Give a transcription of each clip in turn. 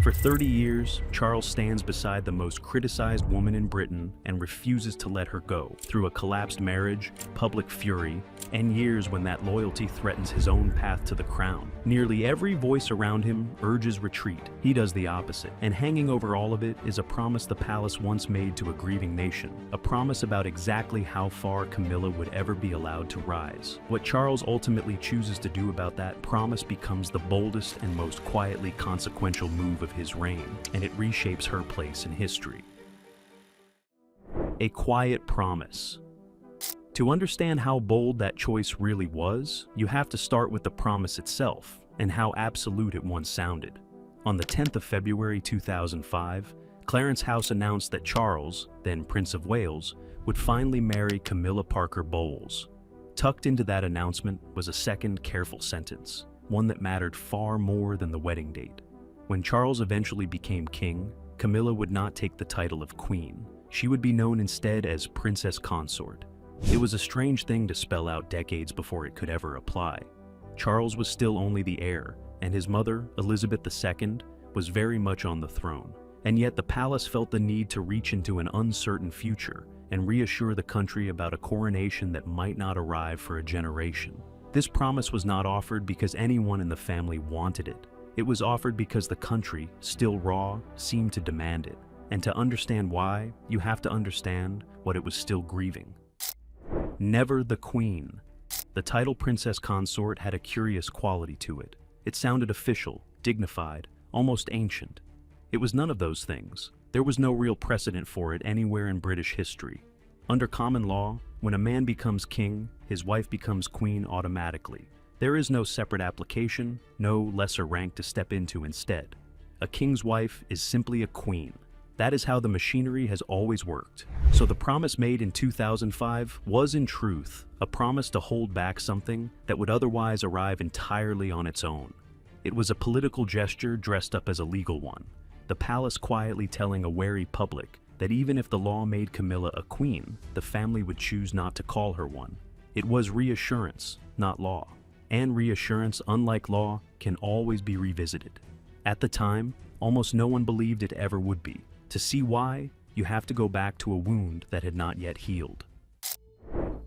For 30 years, Charles stands beside the most criticized woman in Britain and refuses to let her go, through a collapsed marriage, public fury, and years when that loyalty threatens his own path to the crown. Nearly every voice around him urges retreat. He does the opposite, and hanging over all of it is a promise the palace once made to a grieving nation, a promise about exactly how far Camilla would ever be allowed to rise. What Charles ultimately chooses to do about that promise becomes the boldest and most quietly consequential move of his reign, and it reshapes her place in history. A quiet promise. To understand how bold that choice really was, you have to start with the promise itself and how absolute it once sounded. On the 10th of February 2005, Clarence House announced that Charles, then Prince of Wales, would finally marry Camilla Parker Bowles. Tucked into that announcement was a second careful sentence, one that mattered far more than the wedding date. When Charles eventually became king, Camilla would not take the title of queen. She would be known instead as Princess Consort. It was a strange thing to spell out decades before it could ever apply. Charles was still only the heir, and his mother, Elizabeth II, was very much on the throne. And yet the palace felt the need to reach into an uncertain future and reassure the country about a coronation that might not arrive for a generation. This promise was not offered because anyone in the family wanted it. It was offered because the country, still raw, seemed to demand it. And to understand why, you have to understand what it was still grieving. Never the Queen. The title Princess Consort had a curious quality to it. It sounded official, dignified, almost ancient. It was none of those things. There was no real precedent for it anywhere in British history. Under common law, when a man becomes king, his wife becomes queen automatically. There is no separate application, no lesser rank to step into instead. A king's wife is simply a queen. That is how the machinery has always worked. So the promise made in 2005 was in truth a promise to hold back something that would otherwise arrive entirely on its own. It was a political gesture dressed up as a legal one. The palace quietly telling a wary public that even if the law made Camilla a queen, the family would choose not to call her one. It was reassurance, not law. And reassurance, unlike law, can always be revisited. At the time, almost no one believed it ever would be. To see why, you have to go back to a wound that had not yet healed.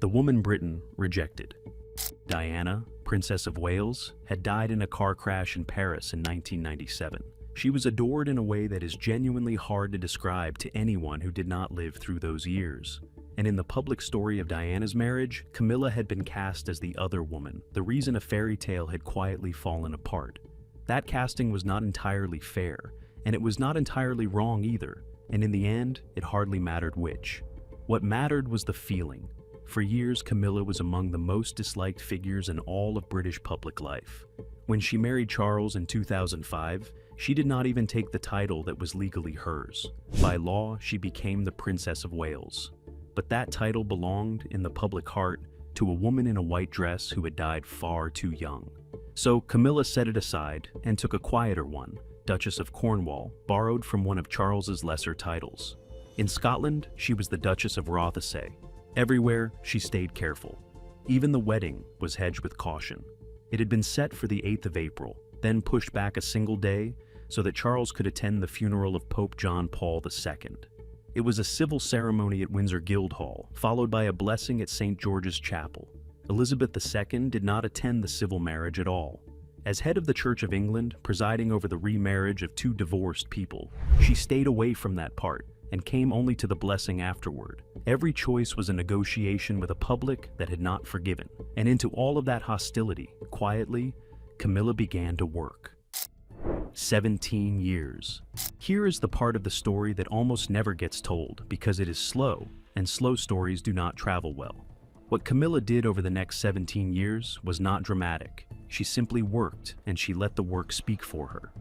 The woman Britain rejected. Diana, Princess of Wales, had died in a car crash in Paris in 1997. She was adored in a way that is genuinely hard to describe to anyone who did not live through those years. And in the public story of Diana's marriage, Camilla had been cast as the other woman, the reason a fairy tale had quietly fallen apart. That casting was not entirely fair, and it was not entirely wrong either, and in the end, it hardly mattered which. What mattered was the feeling. For years, Camilla was among the most disliked figures in all of British public life. When she married Charles in 2005, she did not even take the title that was legally hers. By law, she became the Princess of Wales. But that title belonged, in the public heart, to a woman in a white dress who had died far too young. So Camilla set it aside and took a quieter one, Duchess of Cornwall, borrowed from one of Charles's lesser titles. In Scotland, she was the Duchess of Rothesay. Everywhere, she stayed careful. Even the wedding was hedged with caution. It had been set for the 8th of April, then pushed back a single day so that Charles could attend the funeral of Pope John Paul II. It was a civil ceremony at Windsor Guildhall, followed by a blessing at St. George's Chapel. Elizabeth II did not attend the civil marriage at all. As head of the Church of England, presiding over the remarriage of two divorced people, she stayed away from that part and came only to the blessing afterward. Every choice was a negotiation with a public that had not forgiven. And into all of that hostility, quietly, Camilla began to work. 17 years. Here is the part of the story that almost never gets told because it is slow, and slow stories do not travel well. What Camilla did over the next 17 years was not dramatic. She simply worked, and she let the work speak for her.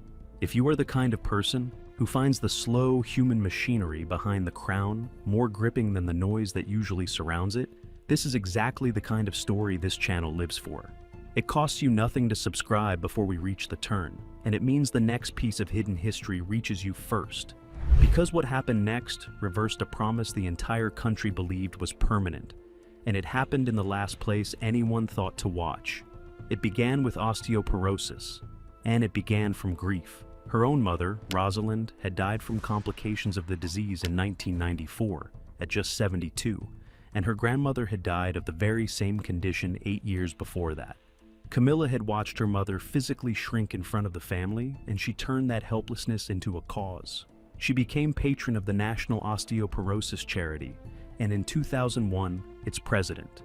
If you are the kind of person who finds the slow human machinery behind the crown more gripping than the noise that usually surrounds it, this is exactly the kind of story this channel lives for. It costs you nothing to subscribe before we reach the turn, and it means the next piece of hidden history reaches you first. Because what happened next reversed a promise the entire country believed was permanent, and it happened in the last place anyone thought to watch. It began with osteoporosis, and it began from grief. Her own mother, Rosalind, had died from complications of the disease in 1994, at just 72, and her grandmother had died of the very same condition 8 years before that. Camilla had watched her mother physically shrink in front of the family, and she turned that helplessness into a cause. She became patron of the National Osteoporosis Charity, and in 2001, its president.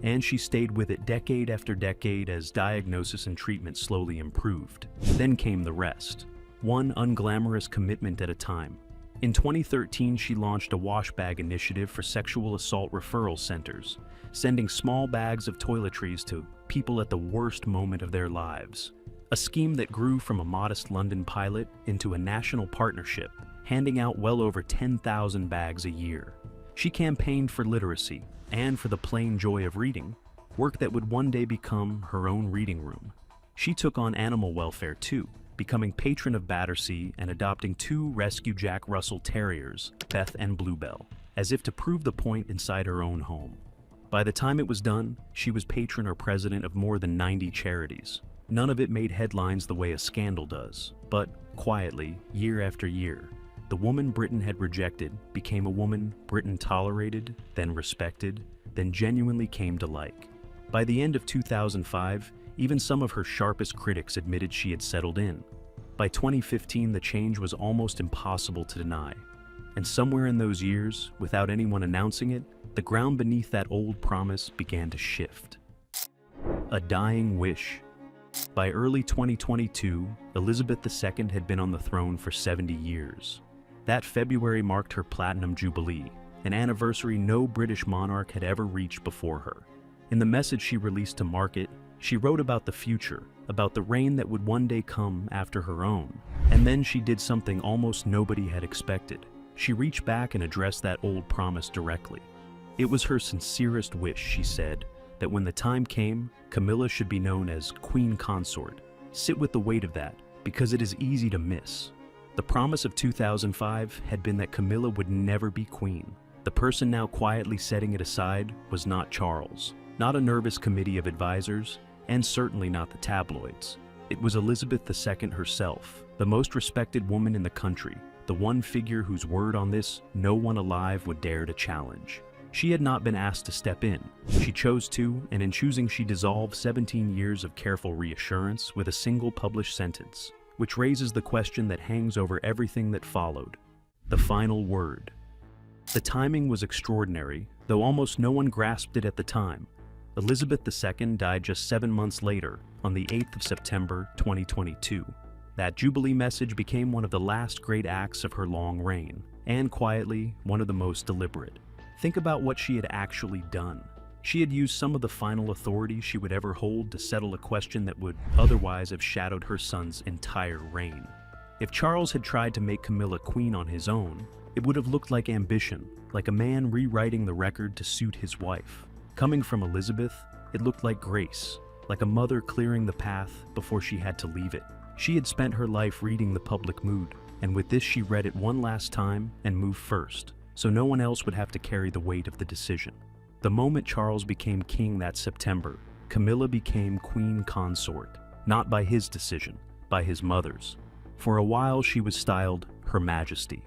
And she stayed with it decade after decade as diagnosis and treatment slowly improved. Then came the rest, one unglamorous commitment at a time. In 2013, she launched a wash bag initiative for sexual assault referral centers, sending small bags of toiletries to people at the worst moment of their lives. A scheme that grew from a modest London pilot into a national partnership, handing out well over 10,000 bags a year. She campaigned for literacy and for the plain joy of reading, work that would one day become her own reading room. She took on animal welfare too, becoming patron of Battersea and adopting 2 rescue Jack Russell Terriers, Beth and Bluebell, as if to prove the point inside her own home. By the time it was done, she was patron or president of more than 90 charities. None of it made headlines the way a scandal does, but quietly, year after year, the woman Britain had rejected became a woman Britain tolerated, then respected, then genuinely came to like. By the end of 2005, even some of her sharpest critics admitted she had settled in. By 2015, the change was almost impossible to deny. And somewhere in those years, without anyone announcing it, the ground beneath that old promise began to shift. A dying wish. By early 2022, Elizabeth II had been on the throne for 70 years. That February marked her Platinum Jubilee, an anniversary no British monarch had ever reached before her. In the message she released to mark it, she wrote about the future, about the reign that would one day come after her own. And then she did something almost nobody had expected. She reached back and addressed that old promise directly. It was her sincerest wish, she said, that when the time came, Camilla should be known as Queen Consort. Sit with the weight of that, because it is easy to miss. The promise of 2005 had been that Camilla would never be queen. The person now quietly setting it aside was not Charles, not a nervous committee of advisors, and certainly not the tabloids. It was Elizabeth II herself, the most respected woman in the country, the one figure whose word on this no one alive would dare to challenge. She had not been asked to step in. She chose to, and in choosing she dissolved 17 years of careful reassurance with a single published sentence, which raises the question that hangs over everything that followed. The final word. The timing was extraordinary, though almost no one grasped it at the time. Elizabeth II died just 7 months later, on the 8th of September 2022. That Jubilee message became one of the last great acts of her long reign, and quietly, one of the most deliberate. Think about what she had actually done. She had used some of the final authority she would ever hold to settle a question that would otherwise have shadowed her son's entire reign. If Charles had tried to make Camilla queen on his own, it would have looked like ambition, like a man rewriting the record to suit his wife. Coming from Elizabeth, it looked like grace, like a mother clearing the path before she had to leave it. She had spent her life reading the public mood, and with this she read it one last time and moved first, so no one else would have to carry the weight of the decision. The moment Charles became king that September, Camilla became Queen Consort, not by his decision, by his mother's. For a while she was styled Her Majesty,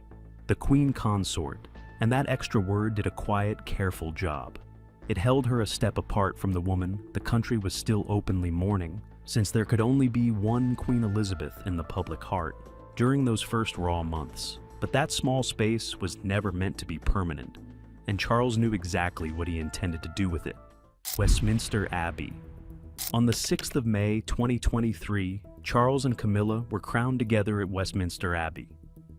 the Queen Consort, and that extra word did a quiet, careful job. It held her a step apart from the woman the country was still openly mourning, since there could only be one Queen Elizabeth in the public heart during those first raw months. But that small space was never meant to be permanent, and Charles knew exactly what he intended to do with it. Westminster Abbey. On the 6th of May 2023, Charles and Camilla were crowned together at Westminster Abbey.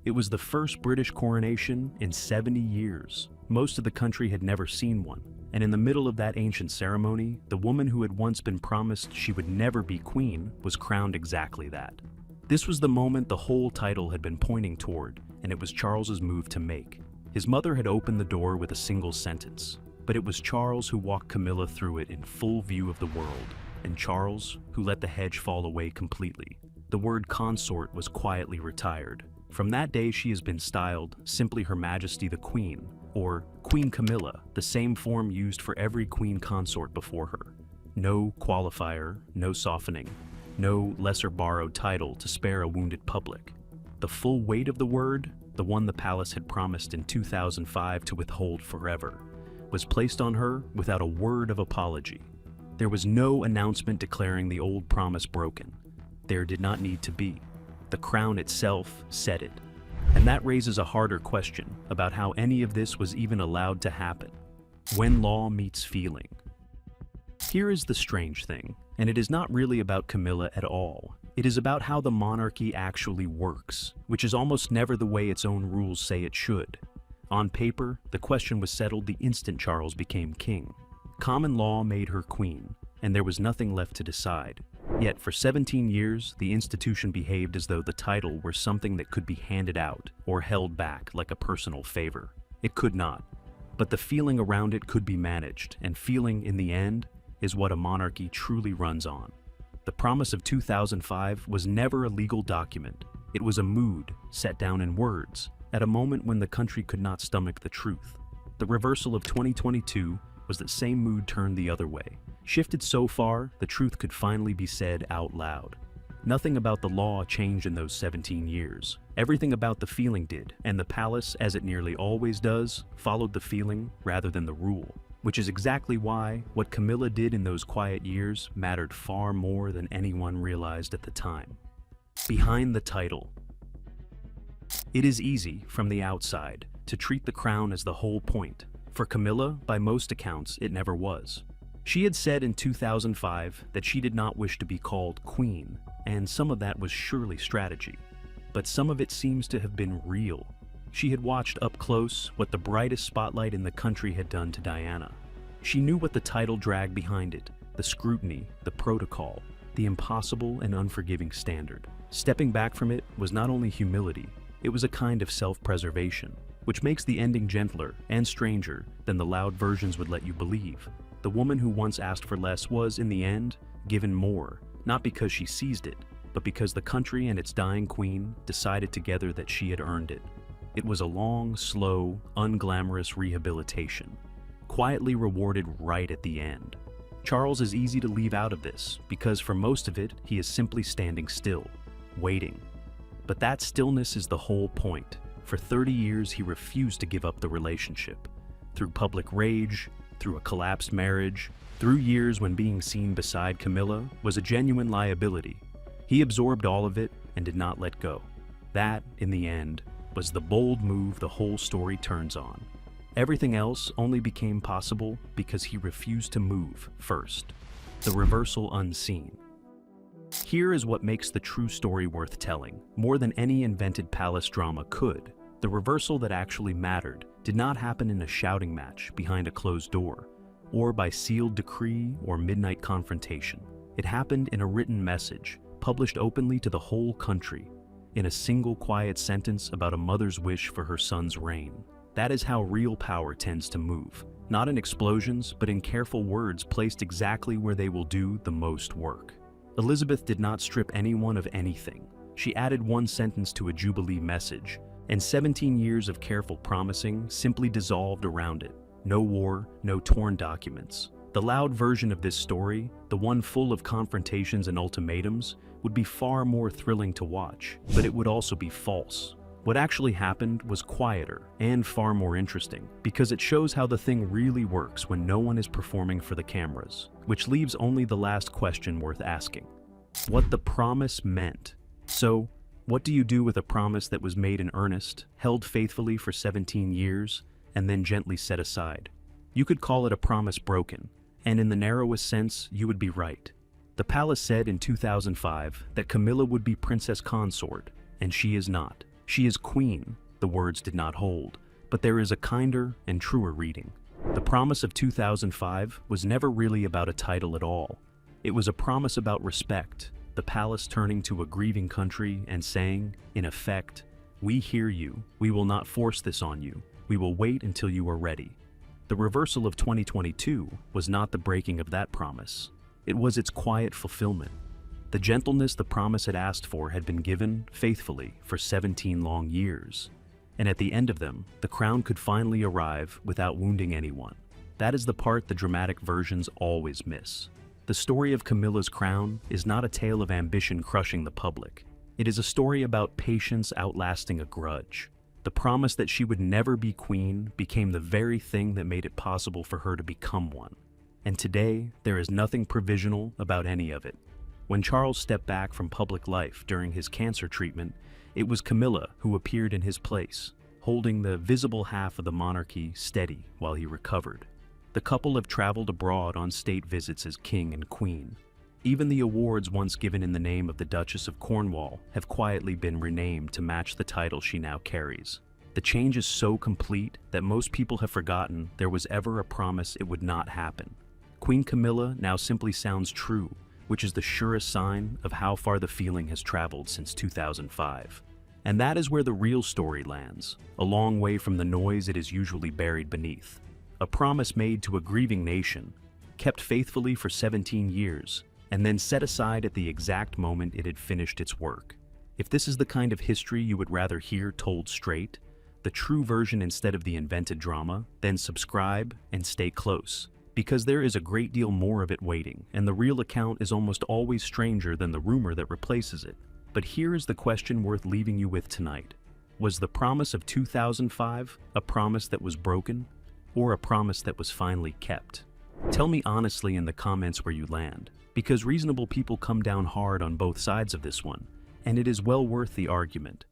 It was the first British coronation in 70 years. Most of the country had never seen one, and in the middle of that ancient ceremony, the woman who had once been promised she would never be queen was crowned exactly that. This was the moment the whole title had been pointing toward, and it was Charles's move to make. His mother had opened the door with a single sentence, but it was Charles who walked Camilla through it in full view of the world, and Charles who let the hedge fall away completely. The word consort was quietly retired. From that day she has been styled simply Her Majesty the Queen, or Queen Camilla, the same form used for every queen consort before her. No qualifier, no softening, no lesser borrowed title to spare a wounded public. The full weight of the word, the one the palace had promised in 2005 to withhold forever, was placed on her without a word of apology. There was no announcement declaring the old promise broken. There did not need to be. The crown itself said it. And that raises a harder question about how any of this was even allowed to happen. When law meets feeling. Here is the strange thing, and it is not really about Camilla at all. It is about how the monarchy actually works, which is almost never the way its own rules say it should. On paper, the question was settled the instant Charles became king. Common law made her queen, and there was nothing left to decide. Yet for 17 years, the institution behaved as though the title were something that could be handed out or held back like a personal favor. It could not. But the feeling around it could be managed, and feeling, in the end, is what a monarchy truly runs on. The promise of 2005 was never a legal document. It was a mood, set down in words, at a moment when the country could not stomach the truth. The reversal of 2022 was that same mood turned the other way. Shifted so far, the truth could finally be said out loud. Nothing about the law changed in those 17 years. Everything about the feeling did, and the palace, as it nearly always does, followed the feeling rather than the rule. Which is exactly why what Camilla did in those quiet years mattered far more than anyone realized at the time. Behind the title. It is easy, from the outside, to treat the crown as the whole point. For Camilla, by most accounts, it never was. She had said in 2005 that she did not wish to be called queen, and some of that was surely strategy. But some of it seems to have been real. She had watched up close what the brightest spotlight in the country had done to Diana. She knew what the title dragged behind it, the scrutiny, the protocol, the impossible and unforgiving standard. Stepping back from it was not only humility, it was a kind of self-preservation, which makes the ending gentler and stranger than the loud versions would let you believe. The woman who once asked for less was, in the end, given more, not because she seized it, but because the country and its dying queen decided together that she had earned it. It was a long, slow, unglamorous rehabilitation, quietly rewarded right at the end. Charles is easy to leave out of this, because for most of it, he is simply standing still, waiting. But that stillness is the whole point. For 30 years, he refused to give up the relationship. Through public rage, through a collapsed marriage, through years when being seen beside Camilla was a genuine liability. He absorbed all of it and did not let go. That, in the end, was the bold move the whole story turns on. Everything else only became possible because he refused to move first. The reversal unseen. Here is what makes the true story worth telling. More than any invented palace drama could, the reversal that actually mattered did not happen in a shouting match behind a closed door, or by sealed decree or midnight confrontation. It happened in a written message, published openly to the whole country, in a single quiet sentence about a mother's wish for her son's reign. That is how real power tends to move, not in explosions, but in careful words placed exactly where they will do the most work. Elizabeth did not strip anyone of anything. She added one sentence to a Jubilee message, and 17 years of careful promising simply dissolved around it. No war, no torn documents. The loud version of this story, the one full of confrontations and ultimatums, would be far more thrilling to watch, but it would also be false. What actually happened was quieter and far more interesting, because it shows how the thing really works when no one is performing for the cameras, which leaves only the last question worth asking. What the promise meant. So, what do you do with a promise that was made in earnest, held faithfully for 17 years, and then gently set aside? You could call it a promise broken, and in the narrowest sense, you would be right. The palace said in 2005 that Camilla would be princess consort, and she is not. She is queen, the words did not hold, but there is a kinder and truer reading. The promise of 2005 was never really about a title at all. It was a promise about respect, the palace turning to a grieving country and saying, in effect, "We hear you, we will not force this on you, we will wait until you are ready." The reversal of 2022 was not the breaking of that promise. It was its quiet fulfillment. The gentleness the promise had asked for had been given, faithfully, for 17 long years. And at the end of them, the crown could finally arrive without wounding anyone. That is the part the dramatic versions always miss. The story of Camilla's crown is not a tale of ambition crushing the public. It is a story about patience outlasting a grudge. The promise that she would never be queen became the very thing that made it possible for her to become one. And today, there is nothing provisional about any of it. When Charles stepped back from public life during his cancer treatment, it was Camilla who appeared in his place, holding the visible half of the monarchy steady while he recovered. The couple have traveled abroad on state visits as king and queen. Even the awards once given in the name of the Duchess of Cornwall have quietly been renamed to match the title she now carries. The change is so complete that most people have forgotten there was ever a promise it would not happen. Queen Camilla now simply sounds true, which is the surest sign of how far the feeling has traveled since 2005. And that is where the real story lands, a long way from the noise it is usually buried beneath. A promise made to a grieving nation, kept faithfully for 17 years, and then set aside at the exact moment it had finished its work. If this is the kind of history you would rather hear told straight, the true version instead of the invented drama, then subscribe and stay close, because there is a great deal more of it waiting, and the real account is almost always stranger than the rumor that replaces it. But here is the question worth leaving you with tonight. Was the promise of 2005 a promise that was broken, or a promise that was finally kept? Tell me honestly in the comments where you land, because reasonable people come down hard on both sides of this one, and it is well worth the argument.